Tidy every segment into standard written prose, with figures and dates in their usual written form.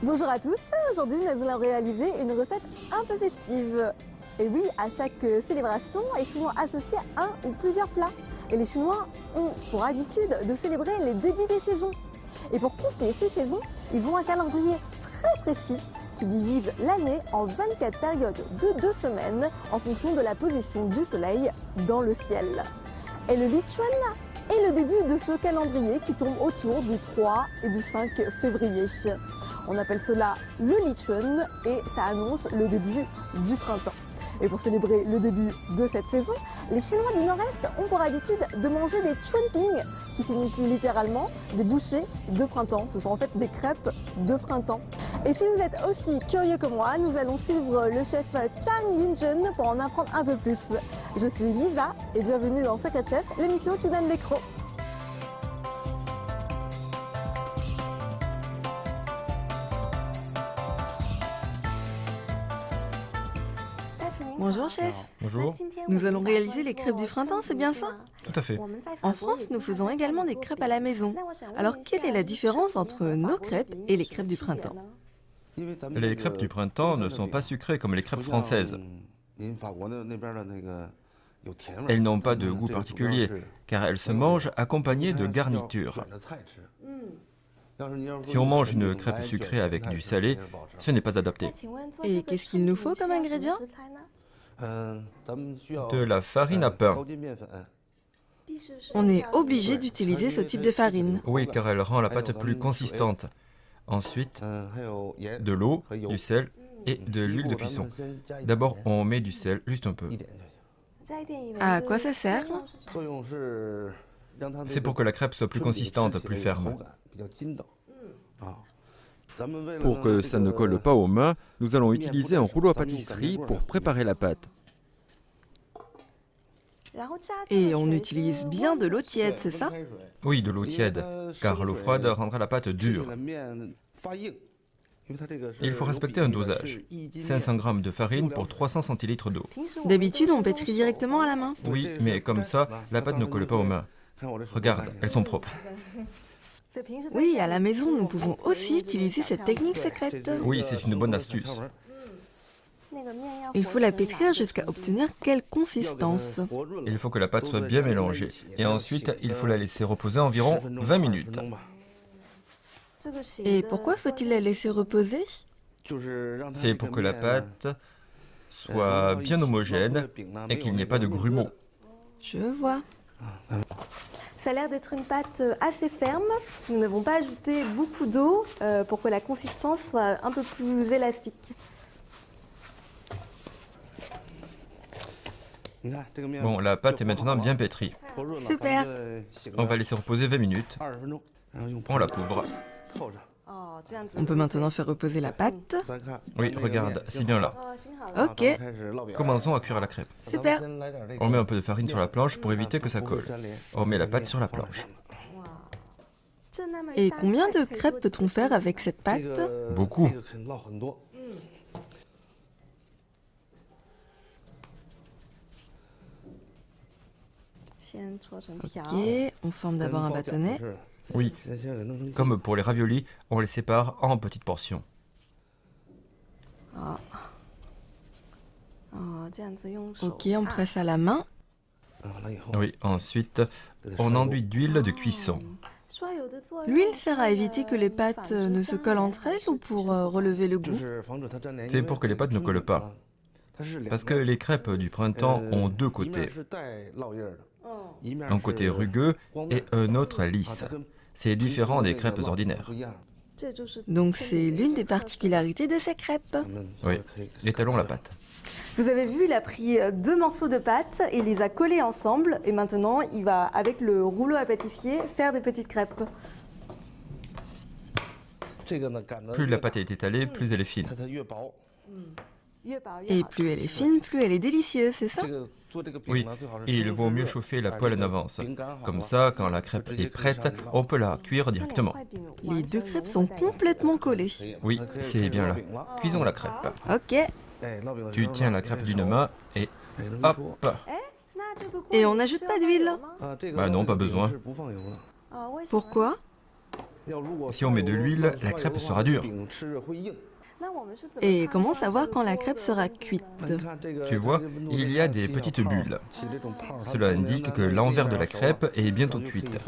Bonjour à tous, aujourd'hui nous allons réaliser une recette un peu festive. Et oui, à chaque célébration est souvent associé un ou plusieurs plats. Et les Chinois ont pour habitude de célébrer les débuts des saisons. Et pour compter ces saisons, ils ont un calendrier très précis qui divise l'année en 24 périodes de 2 semaines en fonction de la position du soleil dans le ciel. Et le Lichuan est le début de ce calendrier qui tombe autour du 3 et du 5 février. On appelle cela le Lichuan et ça annonce le début du printemps. Et pour célébrer le début de cette saison, les Chinois du Nord-Est ont pour habitude de manger des chuanping, qui signifie littéralement des bouchées de printemps. Ce sont en fait des crêpes de printemps. Et si vous êtes aussi curieux que moi, nous allons suivre le chef Chang Yunjun pour en apprendre un peu plus. Je suis Lisa et bienvenue dans Secret Chef, l'émission qui donne les crocs. Bonjour chef. Bonjour. Nous allons réaliser les crêpes du printemps, c'est bien ça? Tout à fait. En France, nous faisons également des crêpes à la maison. Alors, quelle est la différence entre nos crêpes et les crêpes du printemps? Les crêpes du printemps ne sont pas sucrées comme les crêpes françaises. Elles n'ont pas de goût particulier, car elles se mangent accompagnées de garnitures. Si on mange une crêpe sucrée avec du salé, ce n'est pas adapté. Et qu'est-ce qu'il nous faut comme ingrédient? De la farine à pain. On est obligé d'utiliser ce type de farine. Oui, car elle rend la pâte plus consistante. Ensuite, de l'eau, du sel et de l'huile de cuisson. D'abord, on met du sel, juste un peu. À quoi ça sert? C'est pour que la crêpe soit plus consistante, plus ferme. Pour que ça ne colle pas aux mains, nous allons utiliser un rouleau à pâtisserie pour préparer la pâte. Et on utilise bien de l'eau tiède, c'est ça? Oui, de l'eau tiède, car l'eau froide rendra la pâte dure. Il faut respecter un dosage. 500 g de farine pour 300 centilitres d'eau. D'habitude, on pétrit directement à la main. Oui, mais comme ça, la pâte ne colle pas aux mains. Regarde, elles sont propres. Oui, à la maison, nous pouvons aussi utiliser cette technique secrète. Oui, c'est une bonne astuce. Il faut la pétrir jusqu'à obtenir quelle consistance? Il faut que la pâte soit bien mélangée. Et ensuite, il faut la laisser reposer environ 20 minutes. Et pourquoi faut-il la laisser reposer? C'est pour que la pâte soit bien homogène et qu'il n'y ait pas de grumeaux. Je vois. Ça a l'air d'être une pâte assez ferme. Nous n'avons pas ajouté beaucoup d'eau pour que la consistance soit un peu plus élastique. Bon, la pâte est maintenant bien pétrie. Super. On va laisser reposer 20 minutes. On la couvre. On peut maintenant faire reposer la pâte. Oui, regarde, c'est bien là. Ok, Commençons à cuire la crêpe. super. On met un peu de farine sur la planche pour éviter que ça colle. On met la pâte sur la planche. Et combien de crêpes peut-on faire avec cette pâte? Beaucoup. Ok, on forme d'abord un bâtonnet. Oui, comme pour les raviolis, on les sépare en petites portions. Ok, on presse à la main. Oui, ensuite, on enduit d'huile de cuisson. L'huile sert à éviter que les pâtes ne se collent entre elles ou pour relever le goût? C'est pour que les pâtes ne collent pas. Parce que les crêpes du printemps ont deux côtés. Un côté rugueux et un autre lisse. C'est différent des crêpes ordinaires. Donc c'est l'une des particularités de ces crêpes. Oui, étalons la pâte. Vous avez vu, il a pris 2 morceaux de pâte et les a collés ensemble. Et maintenant, il va, avec le rouleau à pâtissier, faire des petites crêpes. Plus la pâte est étalée, plus elle est fine. Et plus elle est fine, plus elle est délicieuse, c'est ça? Oui, il vaut mieux chauffer la poêle en avance. Comme ça, quand la crêpe est prête, on peut la cuire directement. Les 2 crêpes sont complètement collées. Oui, c'est bien là. Cuisons la crêpe. Ok. Tu tiens la crêpe d'une main et hop. Et on n'ajoute pas d'huile? Bah non, pas besoin. Pourquoi? Si on met de l'huile, la crêpe sera dure. Et comment savoir quand la crêpe sera cuite? Tu vois, il y a des petites bulles. Cela indique que l'envers de la crêpe est bientôt cuite.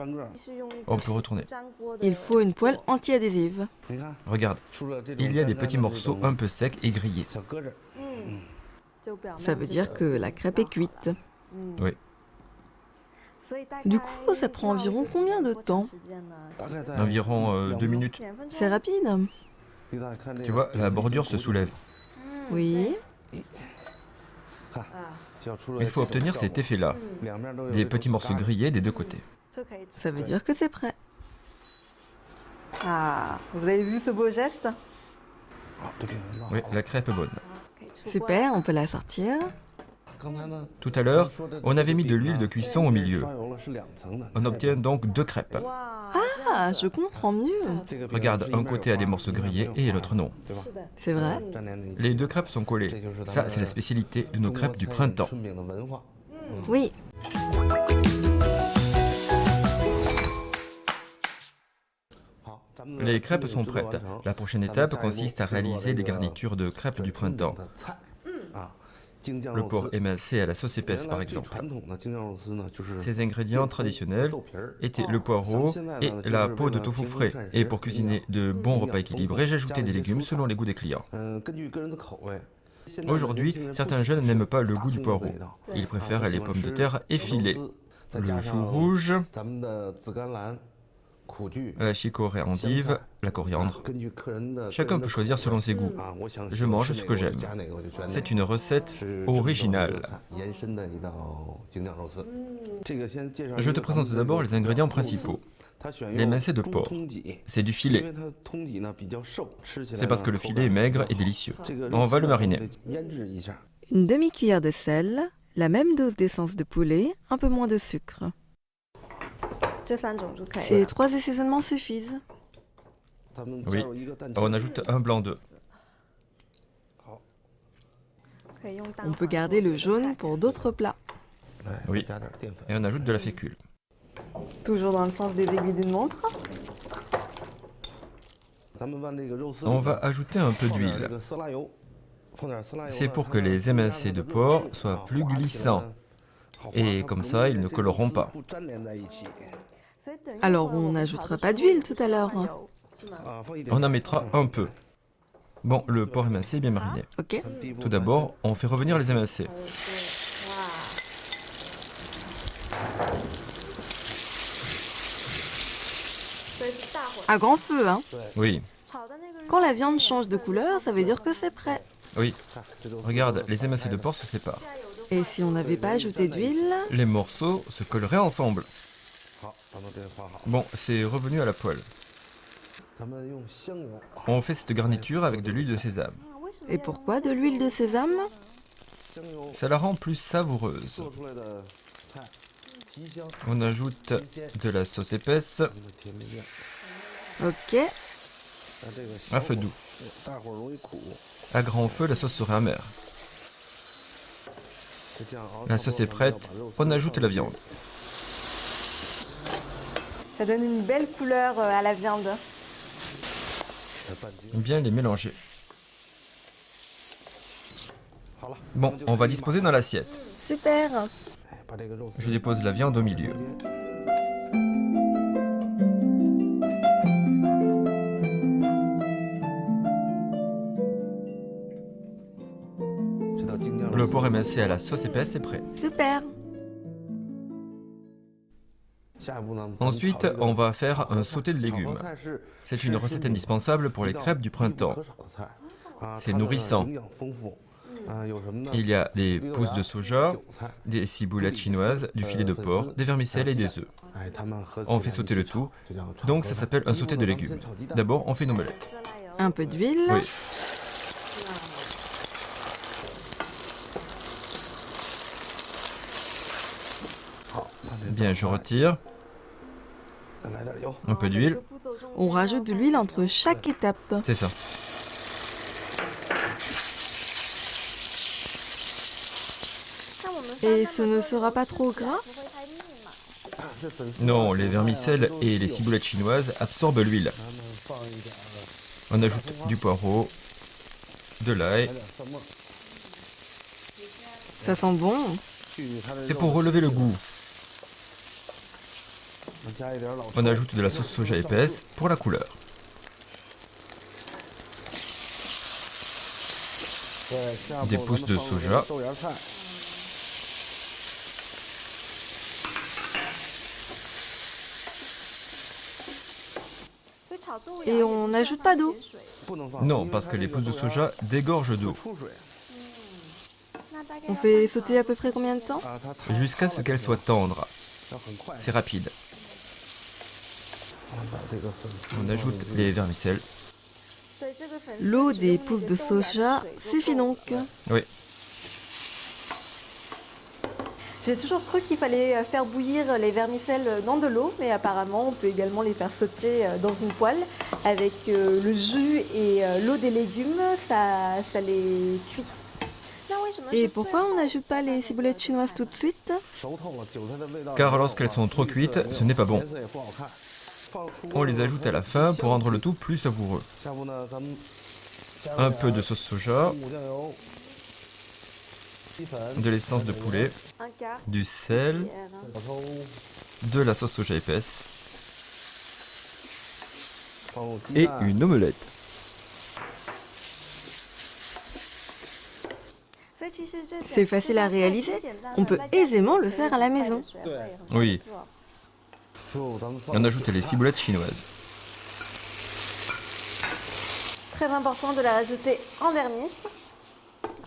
On peut retourner. Il faut une poêle anti-adhésive. Regarde, il y a des petits morceaux un peu secs et grillés. Ça veut dire que la crêpe est cuite. Oui. Du coup, ça prend environ combien de temps? Environ 2 minutes. C'est rapide. Tu vois, la bordure se soulève. Oui. Il faut obtenir cet effet-là. Des petits morceaux grillés des deux côtés. Ça veut dire que c'est prêt. Ah, vous avez vu ce beau geste? Oui, la crêpe est bonne. Super, on peut la sortir. Tout à l'heure, on avait mis de l'huile de cuisson au milieu. On obtient donc 2 crêpes. Ah, je comprends mieux. Regarde, un côté a des morceaux grillés et l'autre non. C'est vrai? Les 2 crêpes sont collées. Ça, c'est la spécialité de nos crêpes du printemps. Oui. Les crêpes sont prêtes. La prochaine étape consiste à réaliser des garnitures de crêpes du printemps. Le porc émincé à la sauce épaisse, par exemple. Ces ingrédients traditionnels étaient le poireau et la peau de tofu frais. Et pour cuisiner de bons repas équilibrés, j'ajoutais des légumes selon les goûts des clients. Aujourd'hui, certains jeunes n'aiment pas le goût du poireau. Ils préfèrent les pommes de terre effilées, le chou rouge, la chicorée endive, la coriandre. Chacun peut choisir selon ses goûts. Je mange ce que j'aime. C'est une recette originale. Je te présente d'abord les ingrédients principaux. L'émincé de porc. C'est du filet. C'est parce que le filet est maigre et délicieux. On va le mariner. Une demi-cuillère de sel, la même dose d'essence de poulet, un peu moins de sucre. Ces 3 assaisonnements suffisent. Oui, on ajoute un blanc d'œuf. On peut garder le jaune pour d'autres plats. Oui, et on ajoute de la fécule. Toujours dans le sens des aiguilles d'une montre. On va ajouter un peu d'huile. C'est pour que les émincés de porc soient plus glissants. Et comme ça, ils ne colleront pas. Alors on n'ajoutera pas d'huile tout à l'heure. On en mettra un peu. Bon, le porc émincé est bien mariné. Ok. Tout d'abord, on fait revenir les émincés. À grand feu, hein. Oui, Quand la viande change de couleur, ça veut dire que c'est prêt. oui. Regarde, les émincés de porc se séparent. Et si on n'avait pas ajouté d'huile? Les morceaux se colleraient ensemble. Bon, c'est revenu à la poêle. On fait cette garniture avec de l'huile de sésame. Et pourquoi de l'huile de sésame? Ça la rend plus savoureuse. On ajoute de la sauce épaisse Ok. à feu doux. À grand feu, la sauce sera amère. La sauce est prête, on ajoute la viande. Ça donne une belle couleur à la viande. Bien les mélanger. Bon, on va disposer dans l'assiette. Super. Je dépose la viande au milieu. Le porc émincé à la sauce épaisse est prêt. Super. Ensuite, on va faire un sauté de légumes. C'est une recette indispensable pour les crêpes du printemps. C'est nourrissant. Il y a des pousses de soja, des ciboulettes chinoises, du filet de porc, des vermicelles et des œufs. On fait sauter le tout, donc ça s'appelle un sauté de légumes. D'abord, on fait une omelette. Un peu d'huile. Oui. Bien, je retire. Un peu d'huile. On rajoute de l'huile entre chaque étape. C'est ça. Et ce ne sera pas trop gras? Non, les vermicelles et les ciboulettes chinoises absorbent l'huile. On ajoute du poireau, de l'ail. Ça sent bon. C'est pour relever le goût. On ajoute de la sauce soja épaisse pour la couleur. Des pousses de soja. Et on n'ajoute pas d'eau. Non, parce que les pousses de soja dégorgent d'eau. On fait sauter à peu près combien de temps? Jusqu'à ce qu'elles soient tendres. C'est rapide. On ajoute les vermicelles. L'eau des pousses de soja suffit donc. Oui. J'ai toujours cru qu'il fallait faire bouillir les vermicelles dans de l'eau, mais apparemment on peut également les faire sauter dans une poêle avec le jus et l'eau des légumes, ça les cuit. Et pourquoi on n'ajoute pas les ciboulettes chinoises tout de suite? Car lorsqu'elles sont trop cuites, ce n'est pas bon. On les ajoute à la fin pour rendre le tout plus savoureux. Un peu de sauce soja, de l'essence de poulet, du sel, de la sauce soja épaisse et une omelette. C'est facile à réaliser. On peut aisément le faire à la maison. Oui. On ajoute les ciboulettes chinoises. Très important de la rajouter en dernier.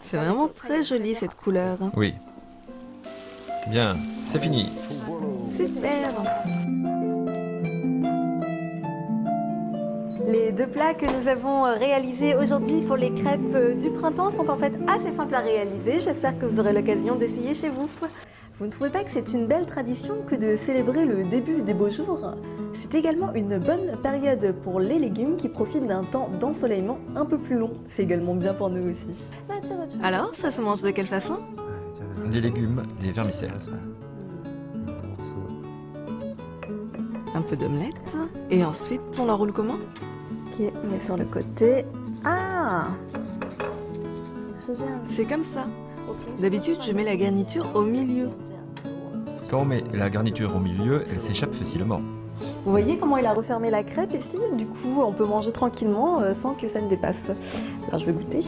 C'est vraiment très joli cette couleur. Oui. Bien, c'est fini. Super! Les deux plats que nous avons réalisés aujourd'hui pour les crêpes du printemps sont en fait assez simples à réaliser. J'espère que vous aurez l'occasion d'essayer chez vous. Vous ne trouvez pas que c'est une belle tradition que de célébrer le début des beaux jours? C'est également une bonne période pour les légumes qui profitent d'un temps d'ensoleillement un peu plus long. C'est également bien pour nous aussi. Alors, ça se mange de quelle façon? Des légumes, des vermicelles. Un peu d'omelette. Et ensuite, on l'enroule comment? Ok, on met sur le côté. Ah! C'est comme ça. D'habitude, je mets la garniture au milieu. Quand on met la garniture au milieu, elle s'échappe facilement. Vous voyez comment il a refermé la crêpe ici? Du coup, on peut manger tranquillement sans que ça ne dépasse. Alors, je vais goûter.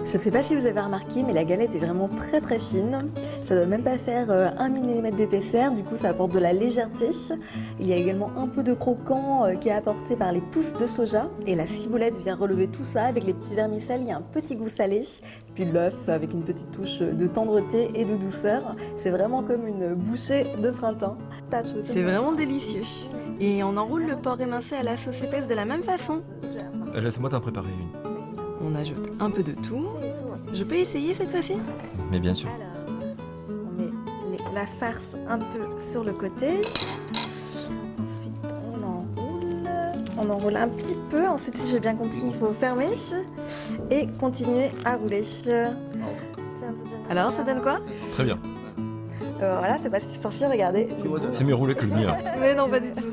Je ne sais pas si vous avez remarqué, mais la galette est vraiment très très fine. Ça ne doit même pas faire 1 mm d'épaisseur, du coup ça apporte de la légèreté. Il y a également un peu de croquant qui est apporté par les pousses de soja. Et la ciboulette vient relever tout ça avec les petits vermicelles, il y a un petit goût salé. Puis l'œuf avec une petite touche de tendreté et de douceur. C'est vraiment comme une bouchée de printemps. C'est vraiment délicieux. Et on enroule le porc émincé à la sauce épaisse de la même façon. Laisse-moi t'en préparer une. On ajoute un peu de tout. Je peux essayer cette fois-ci? Mais bien sûr. On met la farce un peu sur le côté. Ensuite, on enroule un petit peu. Ensuite, si j'ai bien compris, il faut fermer et continuer à rouler. Alors, ça donne quoi? Très bien. Voilà, c'est pas si sorcier, regardez. C'est mieux roulé que le mien. Mais non, pas du tout.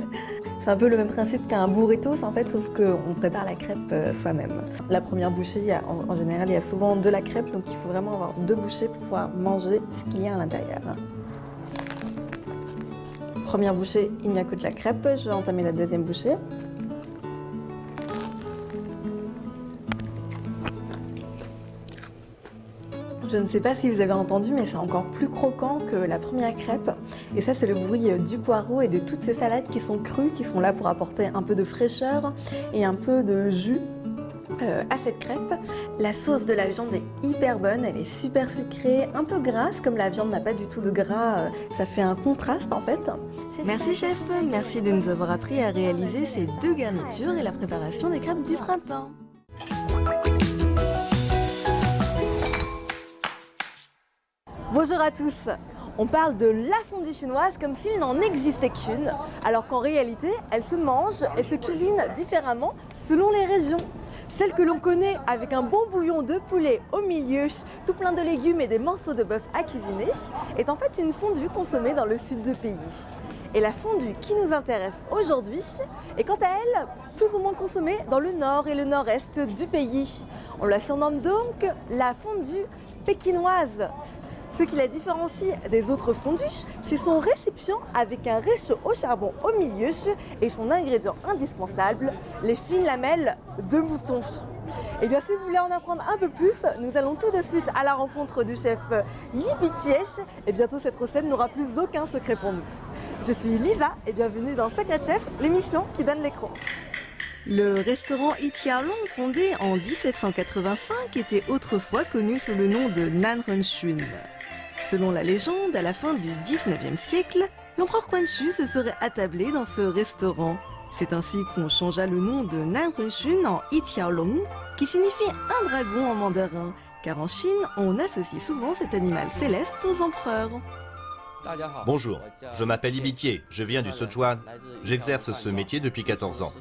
C'est un peu le même principe qu'un burritos en fait, sauf qu'on prépare la crêpe soi-même. La première bouchée, en général, il y a souvent de la crêpe, donc il faut vraiment avoir 2 bouchées pour pouvoir manger ce qu'il y a à l'intérieur. Première bouchée, il n'y a que de la crêpe. Je vais entamer la deuxième bouchée. Je ne sais pas si vous avez entendu, mais c'est encore plus croquant que la première crêpe. Et ça, c'est le bruit du poireau et de toutes ces salades qui sont crues, qui sont là pour apporter un peu de fraîcheur et un peu de jus à cette crêpe. La sauce de la viande est hyper bonne, elle est super sucrée, un peu grasse, comme la viande n'a pas du tout de gras, ça fait un contraste en fait. Merci chef, merci de nous avoir appris à réaliser ces 2 garnitures et la préparation des crêpes du printemps. Bonjour à tous. On parle de la fondue chinoise comme s'il n'en existait qu'une, alors qu'en réalité, elle se mange, elle se cuisine différemment selon les régions. Celle que l'on connaît avec un bon bouillon de poulet au milieu, tout plein de légumes et des morceaux de bœuf à cuisiner, est en fait une fondue consommée dans le sud du pays. Et la fondue qui nous intéresse aujourd'hui est quant à elle plus ou moins consommée dans le nord et le nord-est du pays. On la surnomme donc la fondue pékinoise. Ce qui la différencie des autres fondues, c'est son récipient avec un réchaud au charbon au milieu et son ingrédient indispensable, les fines lamelles de mouton. Et bien si vous voulez en apprendre un peu plus, nous allons tout de suite à la rencontre du chef Yi Bitié et bientôt cette recette n'aura plus aucun secret pour nous. Je suis Lisa et bienvenue dans Secret Chef, l'émission qui donne l'écran. Le restaurant Itialong, fondé en 1785, était autrefois connu sous le nom de Nanrenchun. Selon la légende, à la fin du 19e siècle, l'empereur Quanchu se serait attablé dans ce restaurant. C'est ainsi qu'on changea le nom de Nanrenchun en Itialong, qui signifie un dragon en mandarin, car en Chine, on associe souvent cet animal céleste aux empereurs. Bonjour, je m'appelle Ibitié, je viens du Sichuan. J'exerce ce métier depuis 14 ans.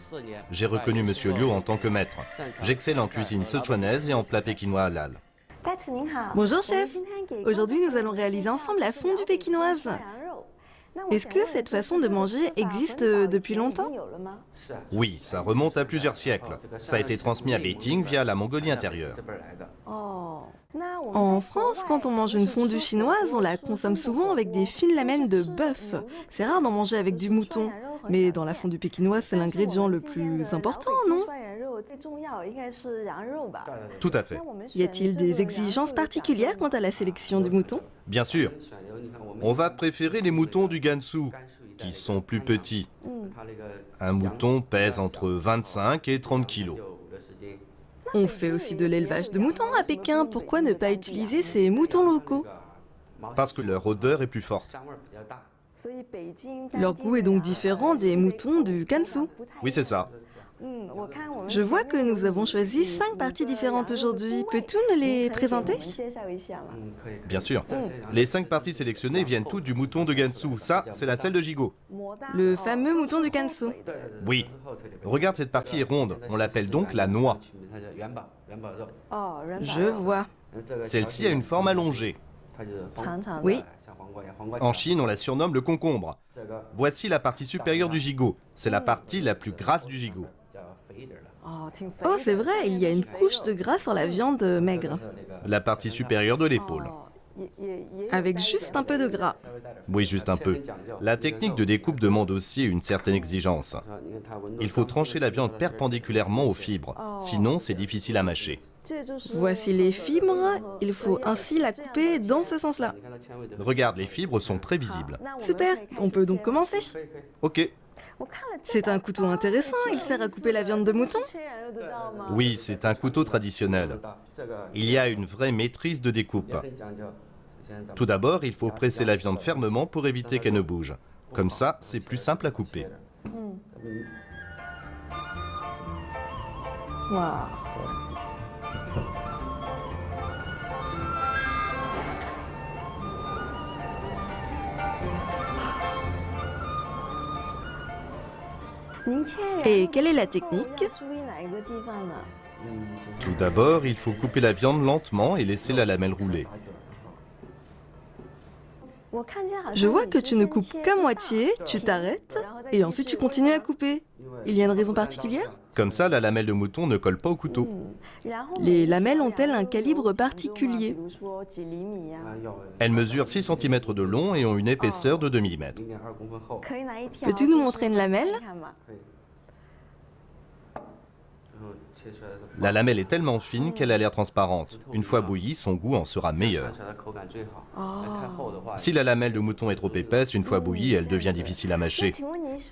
J'ai reconnu Monsieur Liu en tant que maître. J'excelle en cuisine sichuanaise et en plats pékinois halal. Bonjour chef, aujourd'hui nous allons réaliser ensemble la fondue pékinoise. Est-ce que cette façon de manger existe depuis longtemps? Oui, ça remonte à plusieurs siècles. Ça a été transmis à Beijing via la Mongolie intérieure. En France, quand on mange une fondue chinoise, on la consomme souvent avec des fines lamelles de bœuf. C'est rare d'en manger avec du mouton. Mais dans la fondue pékinoise, c'est l'ingrédient le plus important, non? Tout à fait. Y a-t-il des exigences particulières quant à la sélection du mouton? Bien sûr. On va préférer les moutons du Gansu, qui sont plus petits. Un mouton pèse entre 25 et 30 kilos. On fait aussi de l'élevage de moutons à Pékin. Pourquoi ne pas utiliser ces moutons locaux? Parce que leur odeur est plus forte. Leur goût est donc différent des moutons du Gansu. Oui, c'est ça. Je vois que nous avons choisi 5 parties différentes aujourd'hui. Peux-tu nous les présenter? Bien sûr. Les 5 parties sélectionnées viennent toutes du mouton de Gansu. Ça, c'est la selle de gigot. Le fameux mouton du Gansu. Oui. Regarde, cette partie est ronde. On l'appelle donc la noix. Je vois. Celle-ci a une forme allongée. Oui. En Chine, on la surnomme le concombre. Voici la partie supérieure du gigot. C'est la partie la plus grasse du gigot. Oh, c'est vrai, il y a une couche de gras sur la viande maigre. La partie supérieure de l'épaule. Avec juste un peu de gras. Oui, juste un peu. La technique de découpe demande aussi une certaine exigence. Il faut trancher la viande perpendiculairement aux fibres. Sinon, c'est difficile à mâcher. Voici les fibres. Il faut ainsi la couper dans ce sens-là. Regarde, les fibres sont très visibles. Super, on peut donc commencer. Ok. C'est un couteau intéressant, il sert à couper la viande de mouton. Oui, c'est un couteau traditionnel. Il y a une vraie maîtrise de découpe. Tout d'abord, il faut presser la viande fermement pour éviter qu'elle ne bouge. Comme ça, c'est plus simple à couper. Et quelle est la technique? Tout d'abord, il faut couper la viande lentement et laisser la lamelle rouler. Je vois que tu ne coupes qu'à moitié, tu t'arrêtes et ensuite tu continues à couper. Il y a une raison particulière? Comme ça, la lamelle de mouton ne colle pas au couteau. Les lamelles ont-elles un calibre particulier? Elles mesurent 6 cm de long et ont une épaisseur de 2 mm. Peux-tu nous montrer une lamelle? La lamelle est tellement fine qu'elle a l'air transparente. Une fois bouillie, son goût en sera meilleur. Si la lamelle de mouton est trop épaisse, une fois bouillie, elle devient difficile à mâcher.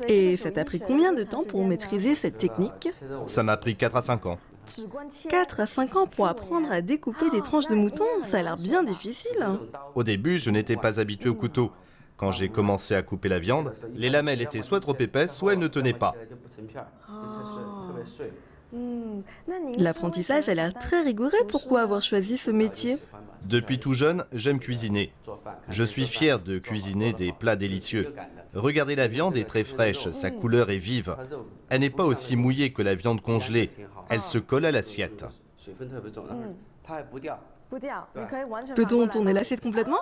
Et ça t'a pris combien de temps pour maîtriser cette technique? Ça m'a pris 4 à 5 ans. 4 à 5 ans pour apprendre à découper des tranches de mouton, ça a l'air bien difficile. Au début, je n'étais pas habitué au couteau. Quand j'ai commencé à couper la viande, les lamelles étaient soit trop épaisses, soit elles ne tenaient pas. L'apprentissage a l'air très rigoureux. Pourquoi avoir choisi ce métier? Depuis tout jeune, j'aime cuisiner. Je suis fier de cuisiner des plats délicieux. Regardez, la viande est très fraîche, sa couleur est vive. Elle n'est pas aussi mouillée que la viande congelée. Elle se colle à l'assiette. Peut-on tourner l'assiette complètement?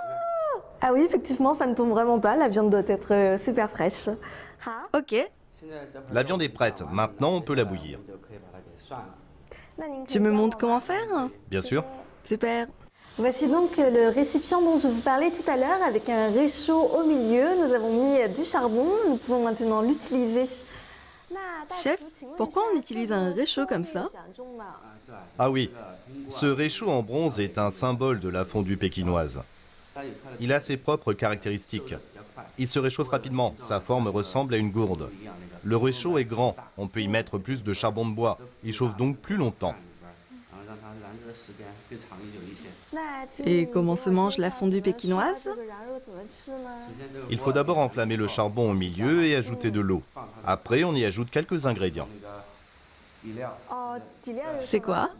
Ah oui, effectivement, ça ne tombe vraiment pas. La viande doit être super fraîche. Ok. La viande est prête. Maintenant, on peut la bouillir. Tu me montres comment faire? Bien sûr. Super. Voici donc le récipient dont je vous parlais tout à l'heure avec un réchaud au milieu. Nous avons mis du charbon. Nous pouvons maintenant l'utiliser. Chef, pourquoi on utilise un réchaud comme ça? Ah oui, ce réchaud en bronze est un symbole de la fondue pékinoise. Il a ses propres caractéristiques. Il se réchauffe rapidement, sa forme ressemble à une gourde. Le réchaud est grand, on peut y mettre plus de charbon de bois. Il chauffe donc plus longtemps. Et comment se mange la fondue pékinoise? Il faut d'abord enflammer le charbon au milieu et ajouter de l'eau. Après, on y ajoute quelques ingrédients. C'est quoi?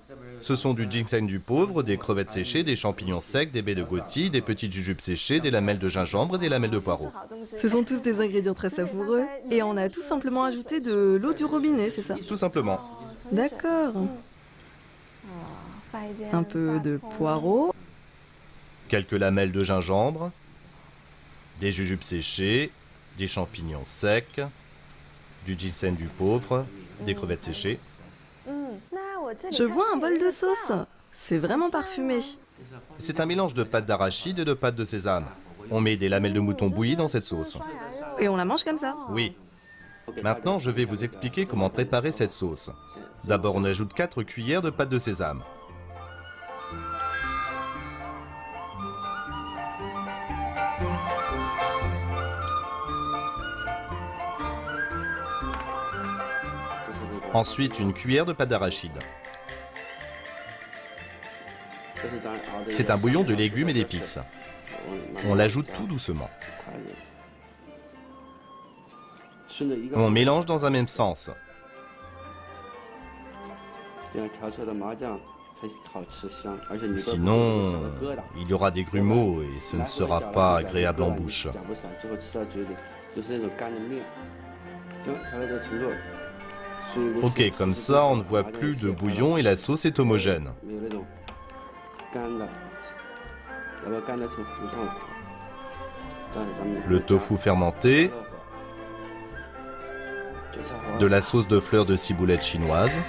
Ce sont du ginseng du pauvre, des crevettes séchées, des champignons secs, des baies de goji, des petites jujubes séchées, des lamelles de gingembre et des lamelles de poireaux. Ce sont tous des ingrédients très savoureux. Et on a tout simplement ajouté de l'eau du robinet, c'est ça? Tout simplement. D'accord. Un peu de poireaux. Quelques lamelles de gingembre, des jujubes séchées, des champignons secs, du ginseng du pauvre, des crevettes séchées. Je vois un bol de sauce. C'est vraiment parfumé. C'est un mélange de pâte d'arachide et de pâte de sésame. On met des lamelles de mouton bouillies dans cette sauce. Et on la mange comme ça? Oui. Maintenant, je vais vous expliquer comment préparer cette sauce. D'abord, on ajoute 4 cuillères de pâte de sésame. Ensuite, une cuillère de pâte d'arachide. C'est un bouillon de légumes et d'épices. On l'ajoute tout doucement. On mélange dans un même sens. Sinon, il y aura des grumeaux et ce ne sera pas agréable en bouche. Ok, comme ça, on ne voit plus de bouillon et la sauce est homogène. Le tofu fermenté, de la sauce de fleurs de ciboulette chinoise,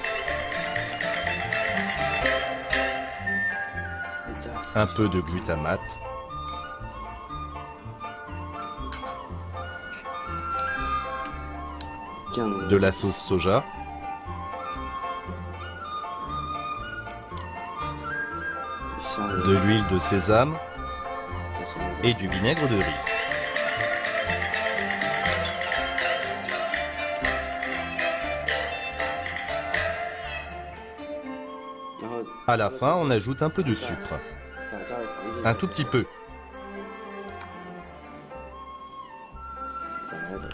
un peu de glutamate, de la sauce soja, de l'huile de sésame et du vinaigre de riz. À la fin, on ajoute un peu de sucre. Un tout petit peu.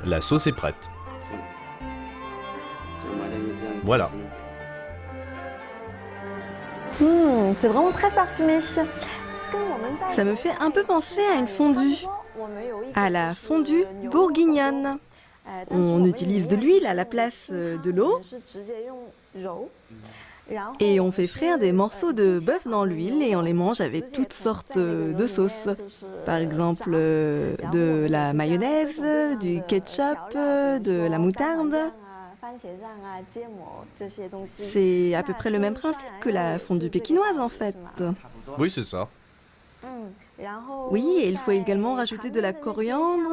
La sauce est prête. Voilà. C'est vraiment très parfumé. Ça me fait un peu penser à une fondue. À la fondue bourguignonne. On utilise de l'huile à la place de l'eau. Et on fait frire des morceaux de bœuf dans l'huile et on les mange avec toutes sortes de sauces. Par exemple, de la mayonnaise, du ketchup, de la moutarde. C'est à peu près le même principe que la fondue pékinoise en fait. Oui, c'est ça. Oui, et il faut également rajouter de la coriandre.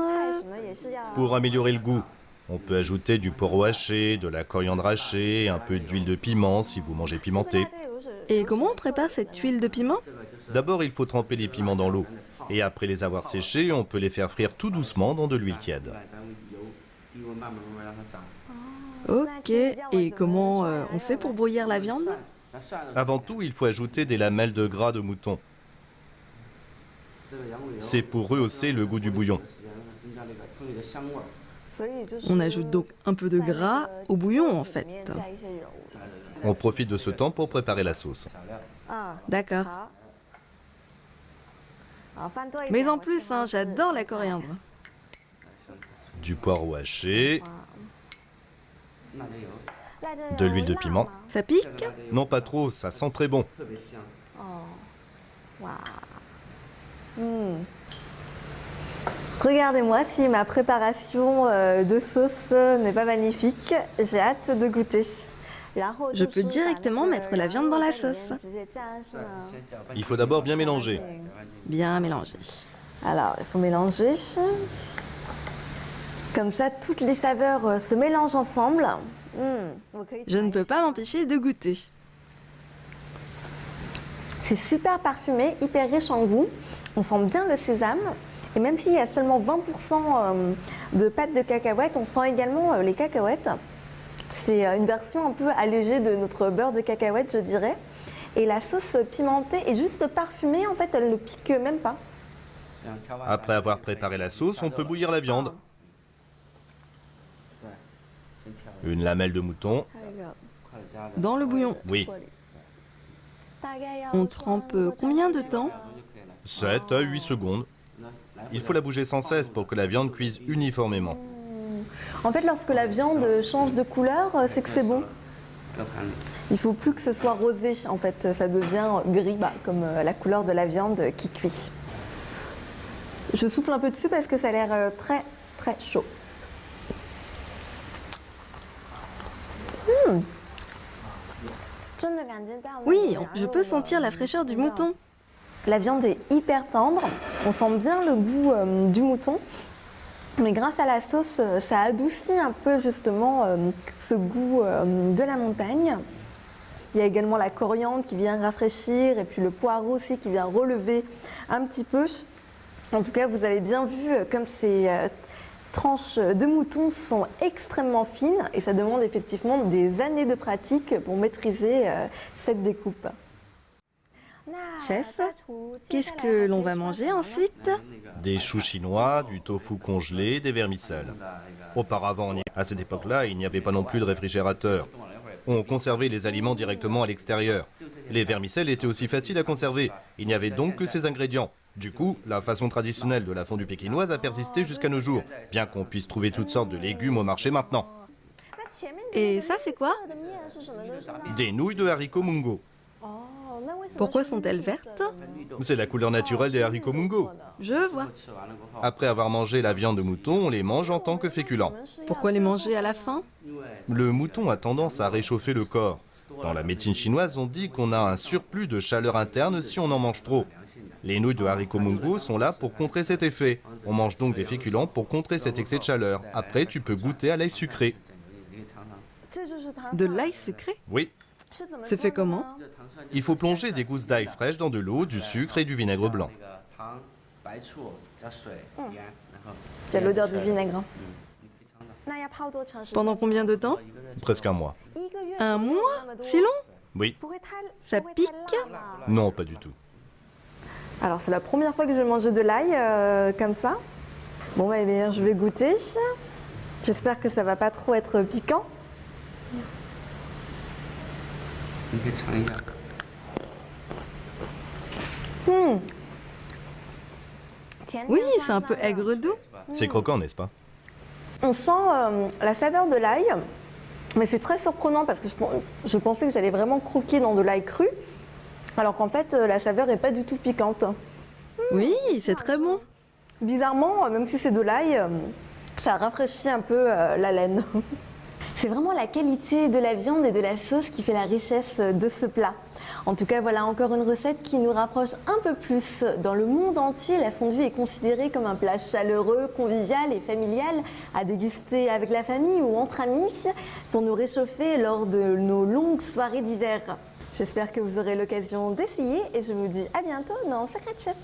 Pour améliorer le goût, on peut ajouter du poireau haché, de la coriandre hachée, un peu d'huile de piment si vous mangez pimenté. Et comment on prépare cette huile de piment? D'abord, il faut tremper les piments dans l'eau. Et après les avoir séchés, on peut les faire frire tout doucement dans de l'huile tiède. Ok, et comment on fait pour brouillir la viande? Avant tout, il faut ajouter des lamelles de gras de mouton. C'est pour rehausser le goût du bouillon. On ajoute donc un peu de gras au bouillon en fait. On profite de ce temps pour préparer la sauce. D'accord. Mais en plus, hein, j'adore la coriandre. Du poireau haché, de l'huile de piment. Ça pique? Non, pas trop, ça sent très bon. Regardez-moi si ma préparation de sauce n'est pas magnifique. J'ai hâte de goûter. Je peux directement mettre la viande dans la sauce. Il faut d'abord bien mélanger. Bien mélanger. Alors, il faut mélanger. Comme ça, toutes les saveurs se mélangent ensemble. Je ne peux pas m'empêcher de goûter. C'est super parfumé, hyper riche en goût. On sent bien le sésame. Et même s'il y a seulement 20% de pâte de cacahuètes, on sent également les cacahuètes. C'est une version un peu allégée de notre beurre de cacahuètes, je dirais. Et la sauce pimentée est juste parfumée, en fait, elle ne pique même pas. Après avoir préparé la sauce, on peut bouillir la viande. Une lamelle de mouton. Dans le bouillon. Oui, On trempe combien de temps? 7 à 8 secondes. Il faut la bouger sans cesse pour que la viande cuise uniformément. En fait, lorsque la viande change de couleur, c'est que c'est bon. Il ne faut plus que ce soit rosé, en fait, ça devient gris, comme la couleur de la viande qui cuit. Je souffle un peu dessus parce que ça a l'air très, très chaud. Oui, je peux sentir la fraîcheur du mouton. La viande est hyper tendre, on sent bien le goût du mouton, mais grâce à la sauce, ça adoucit un peu justement ce goût de la montagne. Il y a également la coriandre qui vient rafraîchir et puis le poireau aussi qui vient relever un petit peu. En tout cas, vous avez bien vu comme ces tranches de mouton sont extrêmement fines et ça demande effectivement des années de pratique pour maîtriser cette découpe. Chef, qu'est-ce que l'on va manger ensuite? Des choux chinois, du tofu congelé, des vermicelles. Auparavant, à cette époque-là, il n'y avait pas non plus de réfrigérateur. On conservait les aliments directement à l'extérieur. Les vermicelles étaient aussi faciles à conserver. Il n'y avait donc que ces ingrédients. Du coup, la façon traditionnelle de la fondue pékinoise a persisté jusqu'à nos jours, bien qu'on puisse trouver toutes sortes de légumes au marché maintenant. Et ça, c'est quoi? Des nouilles de haricots mungo. Pourquoi sont-elles vertes? C'est la couleur naturelle des haricots mungo. Je vois. Après avoir mangé la viande de mouton, on les mange en tant que féculents. Pourquoi les manger à la fin? Le mouton a tendance à réchauffer le corps. Dans la médecine chinoise, on dit qu'on a un surplus de chaleur interne si on en mange trop. Les nouilles de haricots mungo sont là pour contrer cet effet. On mange donc des féculents pour contrer cet excès de chaleur. Après, tu peux goûter à l'ail sucré. De l'ail sucré? Oui. C'est fait comment? Il faut plonger des gousses d'ail fraîches dans de l'eau, du sucre et du vinaigre blanc. Il y a l'odeur du vinaigre. Pendant combien de temps? Presque un mois. Un mois? Si long? Oui. Ça pique? Non, pas du tout. Alors c'est la première fois que je vais manger de l'ail comme ça. Bon, eh bien, je vais goûter. J'espère que ça va pas trop être piquant. Oui, c'est un peu aigre-doux. C'est croquant, n'est-ce pas? On sent la saveur de l'ail, mais c'est très surprenant parce que je pensais que j'allais vraiment croquer dans de l'ail cru, alors qu'en fait la saveur n'est pas du tout piquante. Oui, c'est très bon. Bizarrement, même si c'est de l'ail, ça rafraîchit un peu la laine. C'est vraiment la qualité de la viande et de la sauce qui fait la richesse de ce plat. En tout cas, voilà encore une recette qui nous rapproche un peu plus. Dans le monde entier, la fondue est considérée comme un plat chaleureux, convivial et familial à déguster avec la famille ou entre amis pour nous réchauffer lors de nos longues soirées d'hiver. J'espère que vous aurez l'occasion d'essayer et je vous dis à bientôt dans Secret Chef.